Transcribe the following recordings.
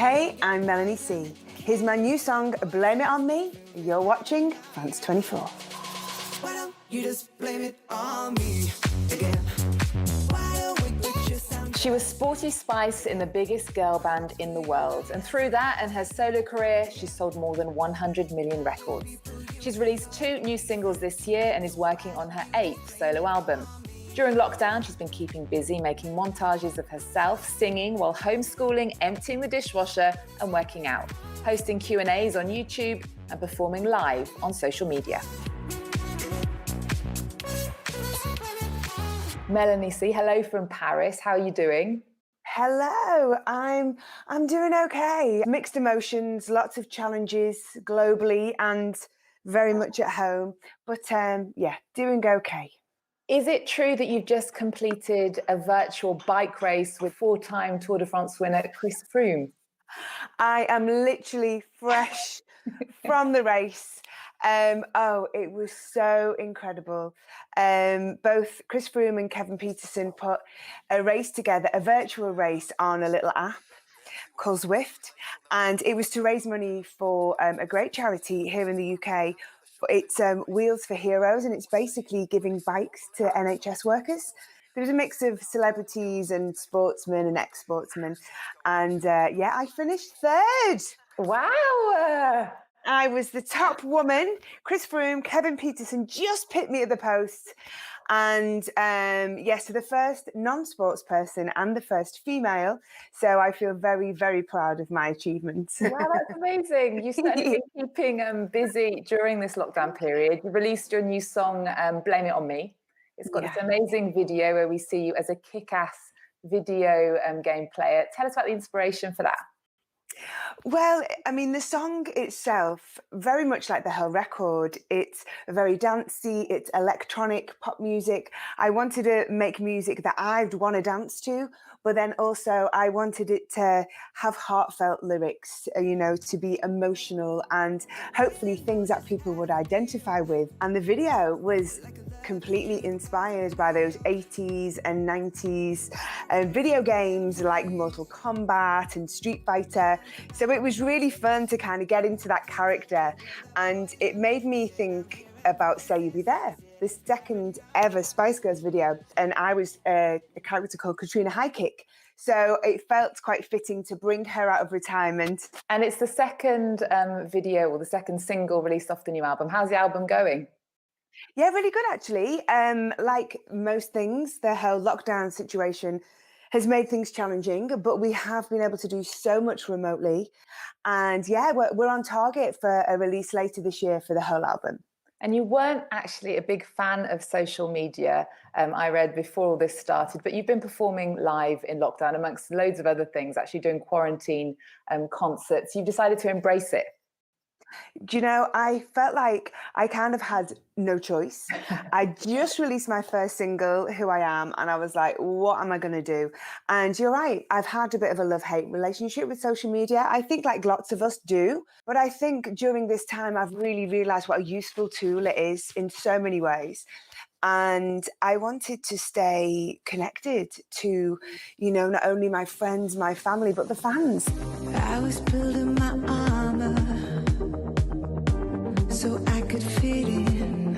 Hey, I'm Melanie C. Here's my new song, Blame It On Me. You're watching France 24. Why don't you just blame it on me again? She was Sporty Spice in the biggest girl band in the world, and through that and her solo career, she's sold more than 100 million records. She's released 2 new singles this year and is working on her 8th solo album. During lockdown, she's been keeping busy making montages of herself singing while homeschooling, emptying the dishwasher and working out, hosting Q&As on YouTube and performing live on social media. Melanie C, hello from Paris. How are you doing? Hello, I'm doing okay. Mixed emotions, lots of challenges globally and very much at home, but yeah, doing okay. Is it true that you've just completed a virtual bike race with 4-time Tour de France winner Chris Froome? I am literally fresh from the race. It was so incredible. Both Chris Froome and Kevin Peterson put a race together, a virtual race on a little app called Zwift, and it was to raise money for a great charity here in the UK. It's Wheels for Heroes, and it's basically giving bikes to NHS workers. There was a mix of celebrities and sportsmen and ex-sportsmen, and yeah, I finished 3rd. Wow! I was the top woman. Chris Froome, Kevin Peterson just picked me at the post. And yes, so the first non-sports person and the first female. So I feel very, very proud of my achievements. Wow, that's amazing. You've certainly been keeping busy during this lockdown period. You released your new song, Blame It On Me. It's got this amazing video where we see you as a kick-ass video game player. Tell us about the inspiration for that. Well, I mean, the song itself, very much like the whole record, it's very dancey, it's electronic pop music. I wanted to make music that I'd want to dance to, but then also I wanted it to have heartfelt lyrics, you know, to be emotional and hopefully things that people would identify with. And the video was completely inspired by those 80s and 90s video games like Mortal Kombat and Street Fighter. So it was really fun to kind of get into that character, and it made me think about Say You Be There, the second ever Spice Girls video, and I was a character called Katrina Highkick. So it felt quite fitting to bring her out of retirement. And it's the second video or the second single released off the new album. How's the album going? Yeah, really good actually. Like most things, the whole lockdown situation has made things challenging, but we have been able to do so much remotely. And yeah, we're on target for a release later this year for the whole album. And you weren't actually a big fan of social media, I read before all this started, but you've been performing live in lockdown amongst loads of other things, actually doing quarantine concerts. You've decided to embrace it. Do you know, I felt like I kind of had no choice. I just released my first single, Who I Am, and I was like, what am I going to do? And you're right, I've had a bit of a love-hate relationship with social media. I think like lots of us do. But I think during this time, I've really realized what a useful tool it is in so many ways. And I wanted to stay connected to, you know, not only my friends, my family, but the fans. I was building my armor so I could fit in.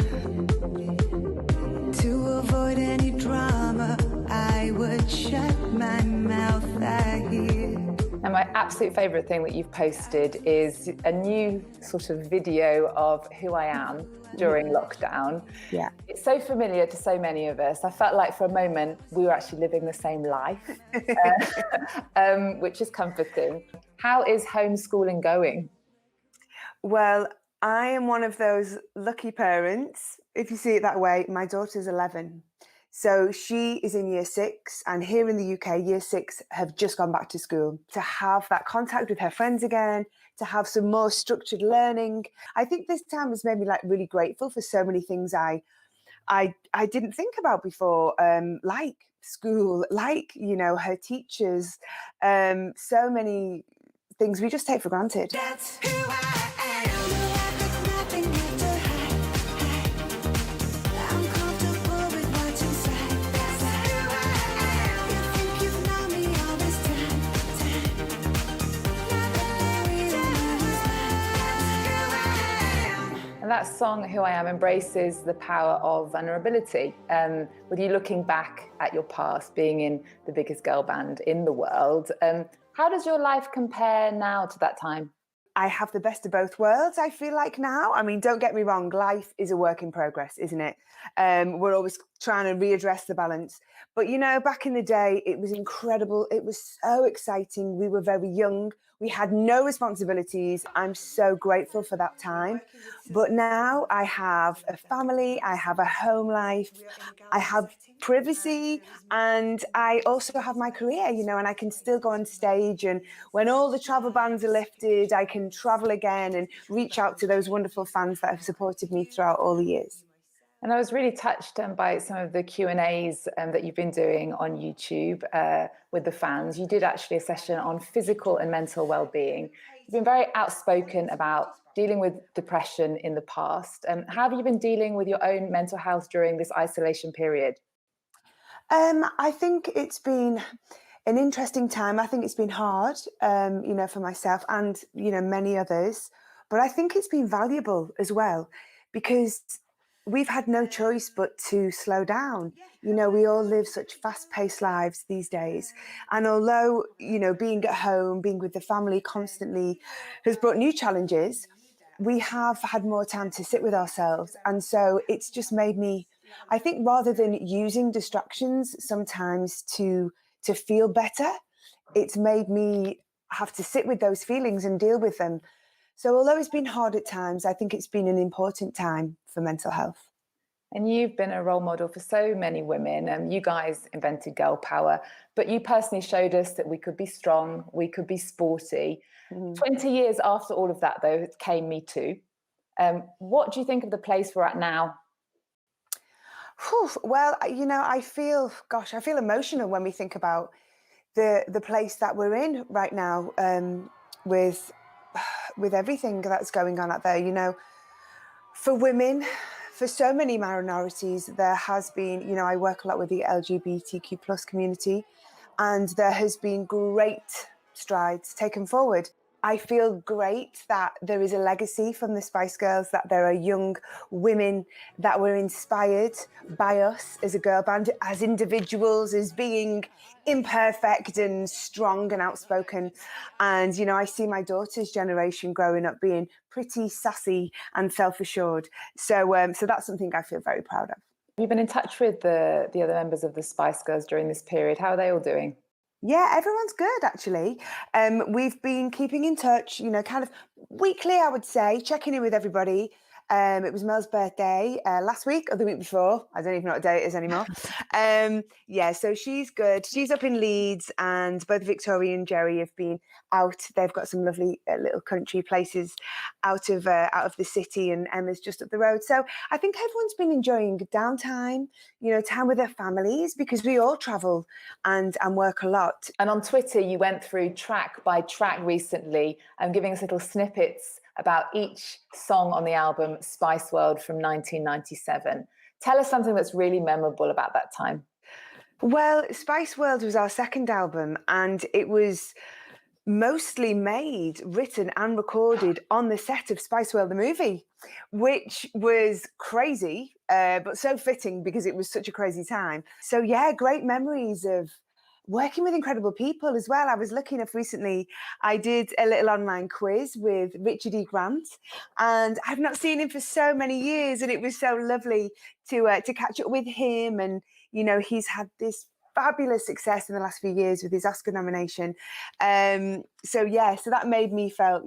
To avoid any drama, I would shut my mouth, I hear. And my absolute favourite thing that you've posted is a new sort of video of Who I Am during lockdown. Yeah. It's so familiar to so many of us. I felt like for a moment we were actually living the same life, which is comforting. How is homeschooling going? Well, I am one of those lucky parents, if you see it that way. My daughter's 11. So she is in year 6, and here in the UK, year 6 have just gone back to school. To have that contact with her friends again, to have some more structured learning. I think this time has made me like really grateful for so many things I didn't think about before, like school, like, you know, her teachers, so many things we just take for granted. That's who I am. There's nothing left to hide. I'm comfortable with what's inside. That's who I am. You think you've known me all this time. that song, Who I Am, embraces the power of vulnerability. With you looking back at your past, being in the biggest girl band in the world, how does your life compare now to that time? I have the best of both worlds, I feel like now. I mean, don't get me wrong, life is a work in progress, isn't it? We're always trying to readdress the balance. But back in the day, it was incredible. It was so exciting. We were very young. We had no responsibilities. I'm so grateful for that time. But now I have a family, I have a home life, I have privacy, and I also have my career, and I can still go on stage. And when all the travel bans are lifted, I can travel again and reach out to those wonderful fans that have supported me throughout all the years. And I was really touched by some of the Q&As that you've been doing on YouTube with the fans. You did actually a session on physical and mental well-being. You've been very outspoken about dealing with depression in the past. How have you been dealing with your own mental health during this isolation period? I think it's been an interesting time. I think it's been hard, for myself and, many others. But I think it's been valuable as well because we've had no choice but to slow down. We all live such fast-paced lives these days. And although, being at home, being with the family constantly has brought new challenges, we have had more time to sit with ourselves. And so it's just made me, I think, rather than using distractions sometimes to feel better, it's made me have to sit with those feelings and deal with them. So although it's been hard at times, I think it's been an important time for mental health. And you've been a role model for so many women. You guys invented girl power, but you personally showed us that we could be strong, we could be sporty. 20 years after all of that, though, came Me Too. What do you think of the place we're at now? Whew, well, I feel emotional when we think about the place that we're in right now, with with everything that's going on out there. For women, for so many minorities, there has been, I work a lot with the LGBTQ plus community, and there has been great strides taken forward. I feel great that there is a legacy from the Spice Girls, that there are young women that were inspired by us as a girl band, as individuals, as being imperfect and strong and outspoken. And, I see my daughter's generation growing up being pretty sassy and self-assured. So that's something I feel very proud of. You've been in touch with the other members of the Spice Girls during this period. How are they all doing? Yeah, everyone's good actually. We've been keeping in touch, kind of weekly, I would say, checking in with everybody. It was Mel's birthday last week or the week before. I don't even know what day it is anymore. Yeah, so she's good. She's up in Leeds, and both Victoria and Jerry have been out. They've got some lovely little country places out of the city, and Emma's just up the road. So I think everyone's been enjoying downtime, time with their families, because we all travel and work a lot. And on Twitter, you went through track by track recently and giving us little snippets about each song on the album Spice World from 1997. Tell us something that's really memorable about that time. Well, Spice World was our second album, and it was mostly made, written and recorded on the set of Spice World, the movie, which was crazy, but so fitting because it was such a crazy time. So yeah, great memories of working with incredible people as well. I was lucky enough recently, I did a little online quiz with Richard E. Grant, and I've not seen him for so many years, and it was so lovely to catch up with him. And he's had this fabulous success in the last few years with his Oscar nomination. So that made me felt,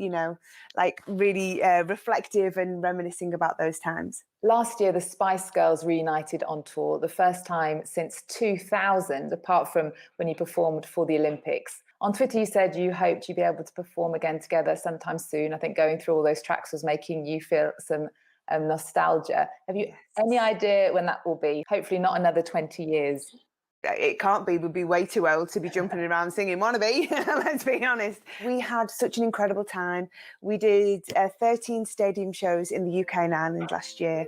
like really reflective and reminiscing about those times. Last year, the Spice Girls reunited on tour, the first time since 2000, apart from when you performed for the Olympics. On Twitter, you said you hoped you'd be able to perform again together sometime soon. I think going through all those tracks was making you feel some nostalgia. Have you any idea when that will be? Hopefully not another 20 years. it can't be. We'd be way too old to be jumping around singing Wannabe, let's be honest. We had such an incredible time. We did 13 stadium shows in the UK and Ireland last year,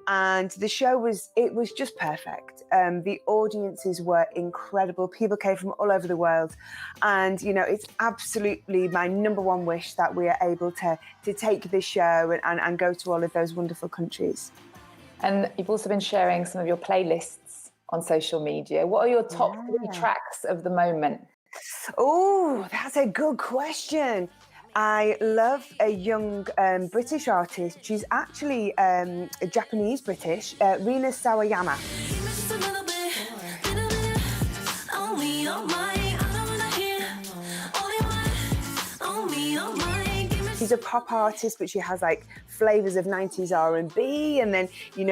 and the show was just perfect. The audiences were incredible. People came from all over the world, and it's absolutely my number one wish that we are able to take this show and go to all of those wonderful countries. And you've also been sharing some of your playlists on social media. What are your top 3 tracks of the moment? Oh, that's a good question. I love a young British artist. She's actually Japanese British, Rina Sawayama. She's a pop artist, but she has like flavors of 90s R&B, and then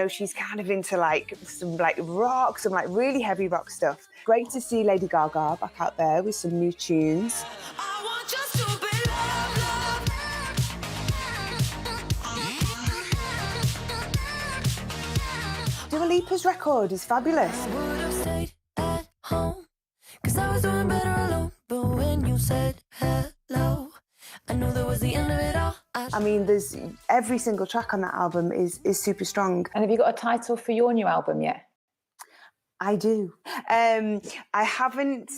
she's kind of into some rock, some really heavy rock stuff. Great to see Lady Gaga back out there with some new tunes. Dua Lipa's record is fabulous. I would have stayed at home, 'cause I was doing better alone. But when you said hello, I knew that was the end of it all. I mean, there's every single track on that album is super strong. And have you got a title for your new album yet? I do. I haven't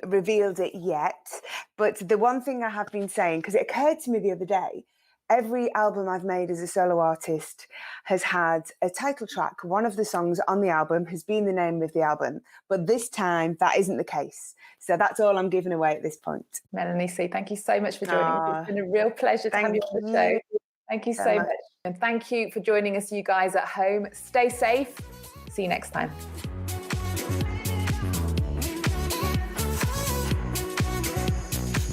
revealed it yet, but the one thing I have been saying, because it occurred to me the other day, every album I've made as a solo artist has had a title track. One of the songs on the album has been the name of the album, but this time that isn't the case. So that's all I'm giving away at this point. Melanie C, thank you so much for joining us. It's been a real pleasure to have you on the show. Thank you so much. And thank you for joining us, you guys at home. Stay safe. See you next time.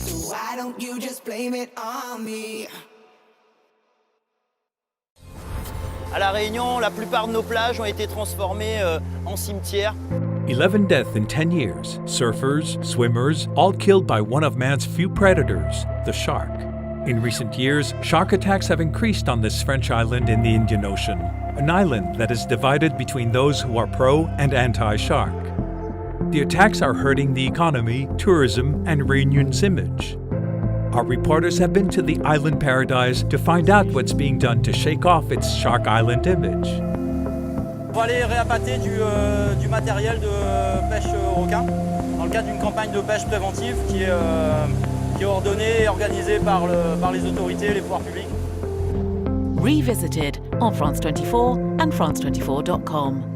So why don't you just blame it on me? À La Réunion, la plupart de nos plages ont été transformées en cimetières. 11 deaths in 10 years. Surfers, swimmers, all killed by one of man's few predators, the shark. In recent years, shark attacks have increased on this French island in the Indian Ocean, an island that is divided between those who are pro and anti-shark. The attacks are hurting the economy, tourism, and Réunion's image. Our reporters have been to the island paradise to find out what's being done to shake off its Shark Island image. On va aller réappâter du matériel de pêche au requin dans le cadre d'une campagne de pêche préventive qui est ordonnée et organisée par les autorités et les pouvoirs publics. Revisited on France 24 and France24.com.